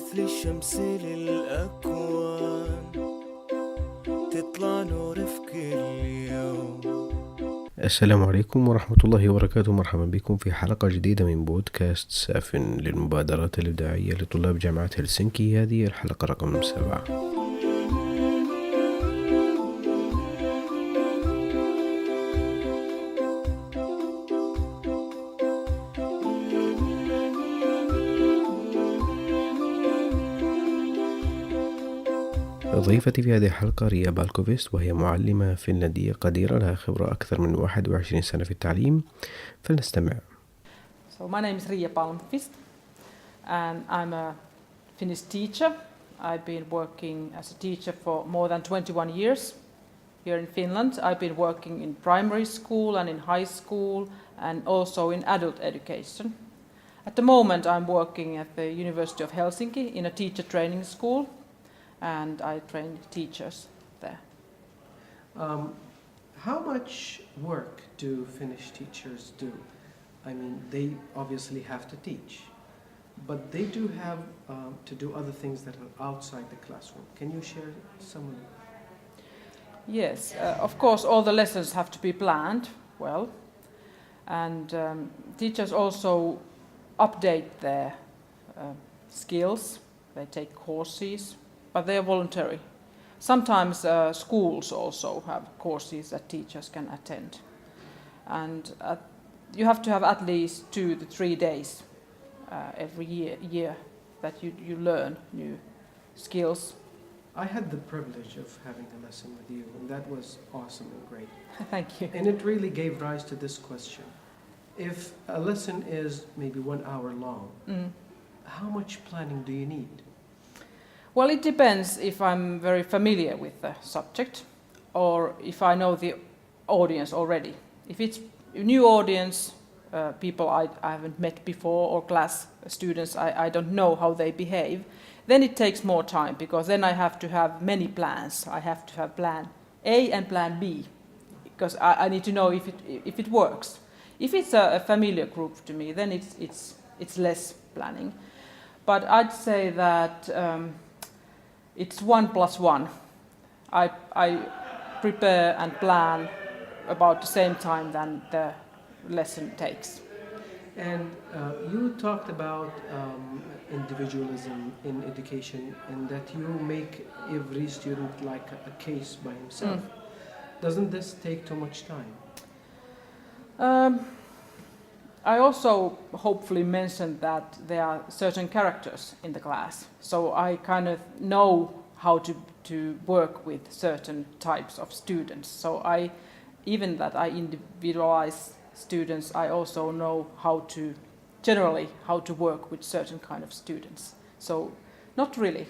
مثل الشمس للأكوان تطلع نور في كل يوم. السلام عليكم ورحمة الله وبركاته. مرحبا بكم في حلقة جديدة من بودكاست سافن للمبادرات الإبداعية لطلاب جامعة هلسنكي. هذه الحلقة رقم 7. ضيفتي في هذه الحلقة ريا بالكوفيست، وهي معلمة فنلندية قديرة لها خبرة أكثر من 21 سنة في التعليم. فلنستمع. So my name is Ria Palmqvist and I'm a Finnish teacher. I've been working as a teacher for more than 21 years here in Finland. I've been working in primary school and in high school and also in adult education. At the moment I'm working at the University of Helsinki in a teacher training school, and I train teachers there. How much work do Finnish teachers do? I mean, they obviously have to teach, but they do have to do other things that are outside the classroom. Can you share some of them? Yes, of course all the lessons have to be planned well, and teachers also update their skills. They take courses, but they are voluntary. Sometimes schools also have courses that teachers can attend, and you have to have at least 2 to 3 days every year that you learn new skills. I had the privilege of having a lesson with you, and that was awesome and great. Thank you. And it really gave rise to this question. If a lesson is maybe 1 hour long, how much planning do you need? Well, it depends if I'm very familiar with the subject or if I know the audience already. If it's a new audience, people I haven't met before, or class students I don't know how they behave, then it takes more time, because then I have to have many plans. I have to have plan A and plan B, because I need to know if it works. If it's a familiar group to me, then it's less planning. But I'd say that it's 1 + 1. I prepare and plan about the same time than the lesson takes. And you talked about individualism in education, and that you make every student like a case by himself. Doesn't this take too much time? I also hopefully mentioned that there are certain characters in the class, so I kind of know how to work with certain types of students. So even that I individualize students, I also know generally how to work with certain kind of students. So not really.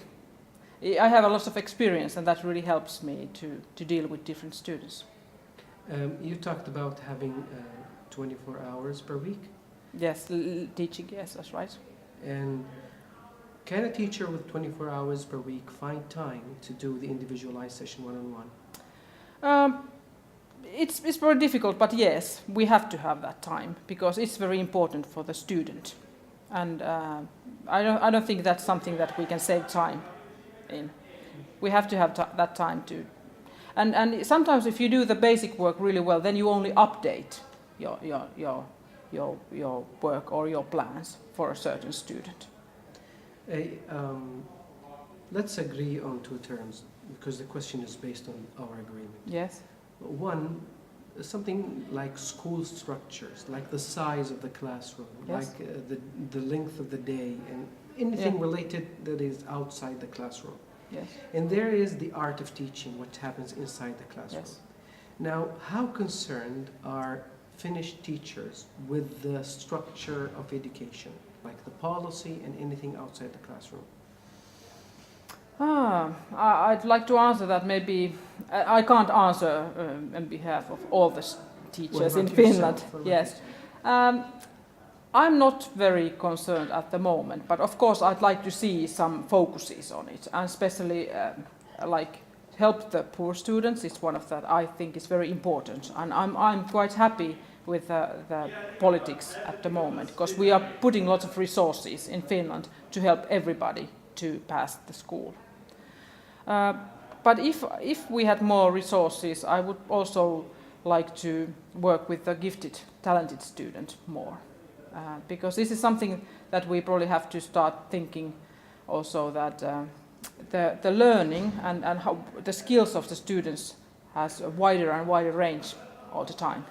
I have a lot of experience, and that really helps me to deal with different students. You talked about having 24 hours per week? Yes, teaching, yes, that's right. And can a teacher with 24 hours per week find time to do the individualized session one-on-one? It's very difficult, but yes, we have to have that time, because it's very important for the student. And I don't think that's something that we can save time in. We have to have that time to. And sometimes if you do the basic work really well, then you only update your work or your plans for a certain student. Let's agree on 2 terms, because the question is based on our agreement. Yes. One, something like school structures, like the size of the classroom, yes. like the length of the day, and anything related that is outside the classroom. Yes. And there is the art of teaching, what happens inside the classroom. Yes. Now, how concerned are Finnish teachers with the structure of education, like the policy and anything outside the classroom? I'd like to answer that. Maybe I can't answer on behalf of all the teachers in Finland. Yes, I'm not very concerned at the moment, but of course I'd like to see some focuses on it, and especially like help the poor students is one of that I think is very important, and I'm quite happy with the politics at the moment, because we are putting lots of resources in Finland to help everybody to pass the school. But if we had more resources, I would also like to work with the gifted, talented student more. Because this is something that we probably have to start thinking also, that the learning and how the skills of the students has a wider and wider range all the time.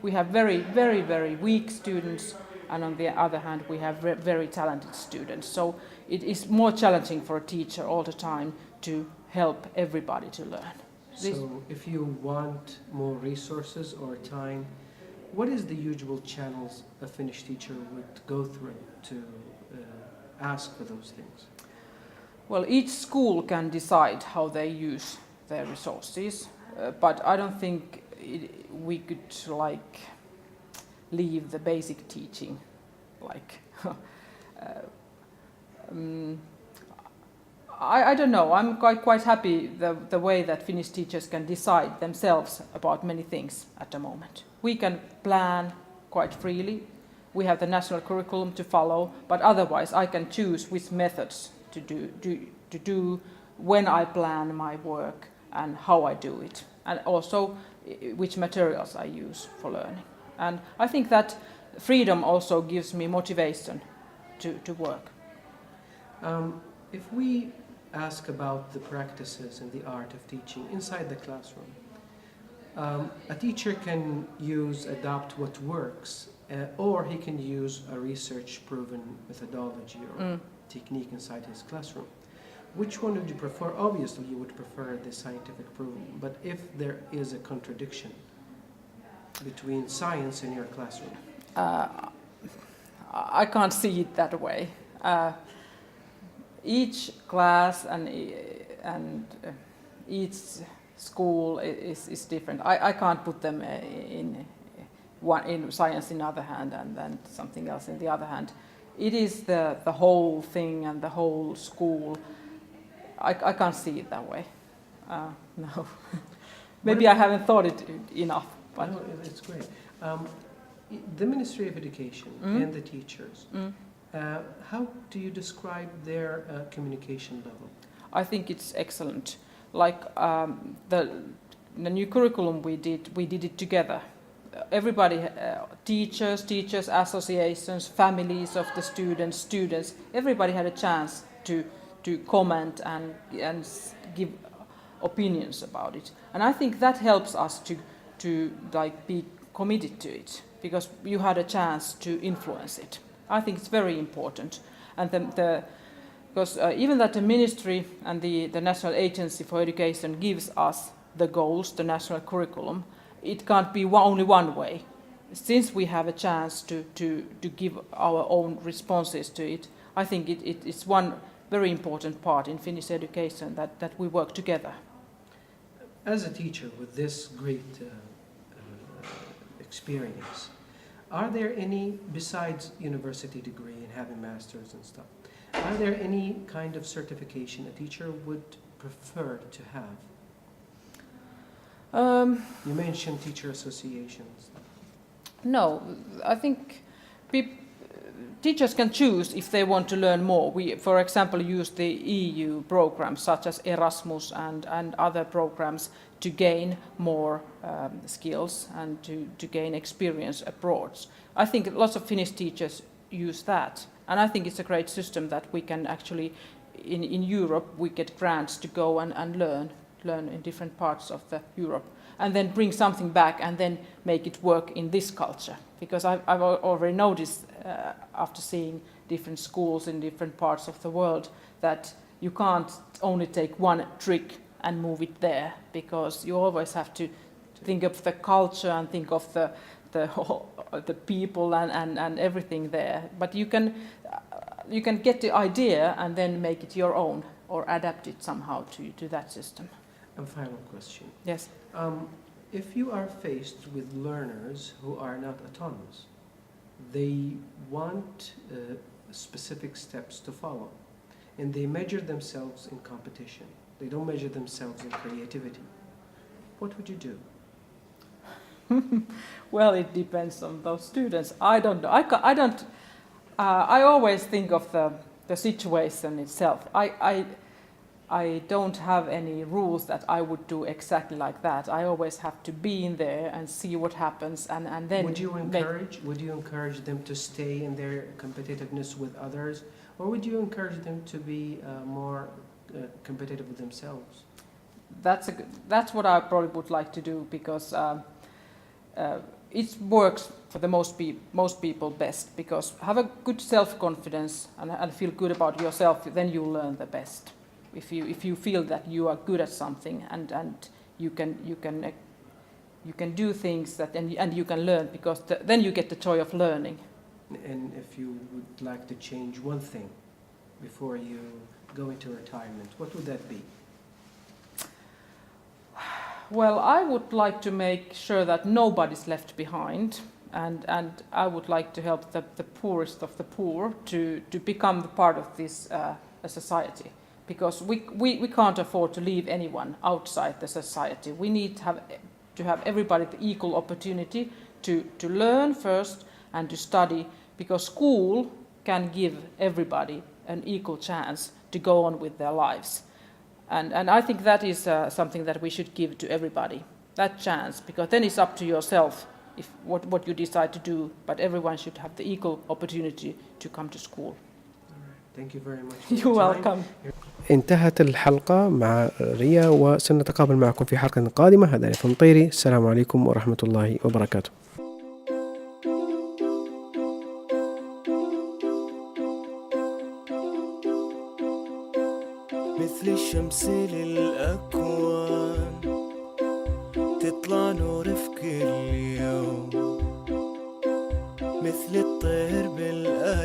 We have very, very, very weak students, and on the other hand we have very talented students. So it is more challenging for a teacher all the time to help everybody to learn. So if you want more resources or time, what is the usual channels a Finnish teacher would go through to ask for those things? Well, each school can decide how they use their resources, but I don't think we could leave the basic teaching I don't know. I'm quite happy the way that Finnish teachers can decide themselves about many things at the moment. We can plan quite freely. We have the national curriculum to follow, but otherwise I can choose which methods to do when I plan my work and how I do it, and also which materials I use for learning. And I think that freedom also gives me motivation to work. If we ask about the practices and the art of teaching inside the classroom, a teacher can adopt what works, or he can use a research-proven methodology or technique inside his classroom. Which one would you prefer? Obviously, you would prefer the scientific proven, but if there is a contradiction between science in your classroom? I can't see it that way. Each class and each school is different. I can't put them in science in the other hand and then something else in the other hand. It is the whole thing and the whole school. I can't see it that way. No. Maybe I haven't thought it enough. But no, it's great. The Ministry of Education and the teachers, how do you describe their communication level? I think it's excellent. Like the new curriculum we did it together. Everybody, teachers, associations, families of the students, everybody had a chance to comment and give opinions about it. And I think that helps us to be committed to it, because you had a chance to influence it. I think it's very important. And because even that the ministry and the National Agency for Education gives us the goals, the national curriculum, it can't be only one way. Since we have a chance to give our own responses to it, I think it's one very important part in Finnish education that we work together. As a teacher with this great experience, are there any, besides university degree and having masters and stuff, are there any kind of certification a teacher would prefer to have? You mentioned teacher associations. No, I think teachers can choose if they want to learn more. We, for example, use the EU programs such as Erasmus and other programs to gain more skills and to gain experience abroad. I think lots of Finnish teachers use that. And I think it's a great system that we can actually, in Europe, we get grants to go and learn in different parts of Europe, and then bring something back and then make it work in this culture. Because I've already noticed after seeing different schools in different parts of the world that you can't only take one trick and move it there, because you always have to think of the culture and think of the people and everything there. But you can get the idea and then make it your own or adapt it somehow to that system. And final question. Yes. If you are faced with learners who are not autonomous, they want specific steps to follow, and they measure themselves in competition. They don't measure themselves in creativity. What would you do? Well, it depends on those students. I don't know. I always think of the situation itself. I don't have any rules that I would do exactly like that. I always have to be in there and see what happens, and then. Would you encourage them to stay in their competitiveness with others, or would you encourage them to be more competitive with themselves? That's what I probably would like to do, because it works for the most people best. Because have a good self-confidence and feel good about yourself, then you learn the best. If you feel that you are good at something and you can do things that and you can learn, because then you get the joy of learning. And if you would like to change one thing before you go into retirement, what would that be? Well, I would like to make sure that nobody's left behind, and I would like to help the poorest of the poor to become the part of this society, because we can't afford to leave anyone outside the society. We need to have everybody the equal opportunity to learn first and to study, because school can give everybody an equal chance to go on with their lives. And I think that is something that we should give to everybody, that chance, because then it's up to yourself if what you decide to do, but everyone should have the equal opportunity to come to school. Thank you very much. You're welcome. انتهت الحلقة مع ريا، وسنتقابل معكم في حلقة قادمة. هذا فمطيري، السلام عليكم ورحمة الله وبركاته. مثل الشمس للأكوان تطلع نور في كل يوم، مثل الطير بالآيات